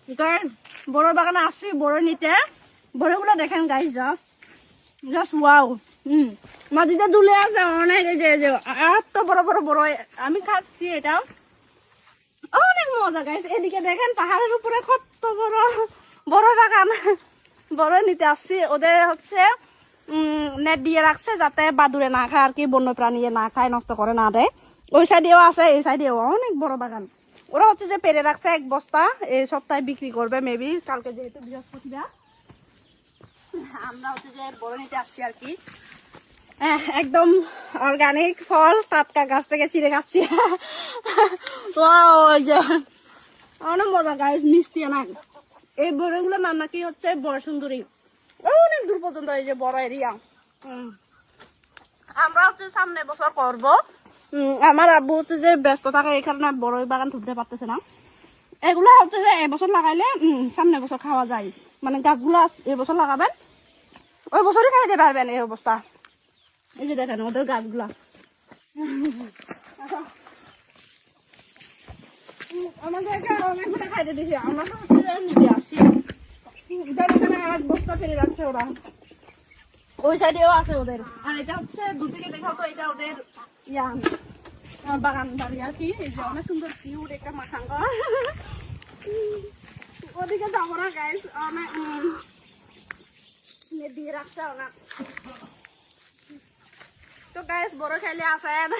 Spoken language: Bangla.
গাইস বড় বাগানে আসছি বড় নিতে বড়গুলো দেখেন গাইস জাস্ট ওয়াও মাটিতে দুলে আছে অনেক এই যে এত বড় বড় বড় আমি খাচ্ছি এটা অনেক মজা গাইস এদিকে দেখেন পাহাড়ের উপরে কত বড় বড় বাগান বড় নিতে আসছি ওদের হচ্ছে নেট দিয়ে রাখছে যাতে বাদুড়ে না খায় আর কি বন্য প্রাণী না খায় নষ্ট করে না দেয় ওই সাইডেও আছে এই সাইডেও অনেক বড় বাগান ওরা হচ্ছে যে পেরে রাখছে এক বস্তা এই সপ্তাহে বিক্রি করবে মেবি কালকে যেহেতু বৃহস্পতিবার আমরা হচ্ছে যে বড় নিতে আসছি আর কি একদম অর্গানিক ফল টাটকা গাছ থেকে ছিঁড়ে খাচ্ছি অনেক মজা গাছ মিষ্টি না এই বড়গুলোর নাম নাকি হচ্ছে বড় সুন্দরী অনেক দূর পর্যন্ত এই যে বড় এরিয়া আমরা হচ্ছে সামনে বছর করব আমার আব্বু হচ্ছে যে ব্যস্ত থাকে এই কারণে বড় বাগান ঢুকতে পারতেছে না এগুলো হচ্ছে যে এবছর লাগাইলে সামনে বছর খাওয়া যায় মানে গাছগুলো এবছর লাগাবেন ওই বছরই খাইতে পারবেন এই অবস্থা এই যে দেখেন ওদের গাছগুলা আমাদেরকে অনেকগুলো খাইতে দিছি আমরা নিতে আসছি এক বস্তা ফেলে রাখছে ওরা ওই সাইডেও আছে ওদের আর এটা হচ্ছে দুদিকে দেখাও তো এটা ওদের বাগান বাড়ি আর কি এই যে অনেক সুন্দর কিউট একটা মাসাঙ্গ ওদিকে যাবো না গাইস অনেক দিয়ে রাখছে অনেক তো গাইস বড় খাইলে আসেন